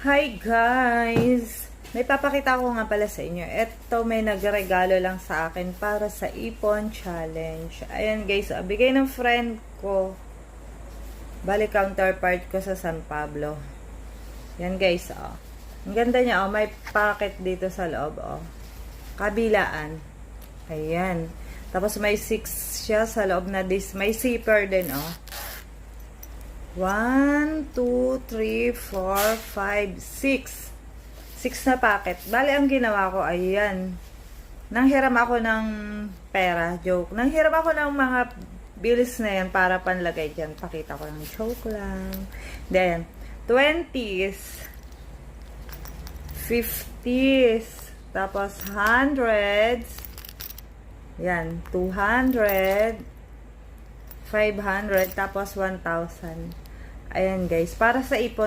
Hi guys! May papakita ko nga pala sa inyo. Ito may nagregalo lang sa akin para sa Ipon Challenge. Ayan guys, bigay ng friend ko. Bali counterpart ko sa San Pablo. Yan guys, oh. Ang ganda niya, oh. May pocket dito sa loob, oh. Kabilaan. Ayan. Tapos may 6 siya sa loob na this. May zipper din, oh. 1, 2, 3, 4, 5, 6. 6 na packet. Bali, ang ginawa ko, ayan. Nanghiram ako ng pera. Joke. Nanghiram ako ng mga bills na yan para panlagay dyan. Pakita ko lang. Joke lang. Then, 20s. 50s. Tapos, 100s. Yan. 200. 500. Tapos, 1,000. Ayan guys, para sa Ipon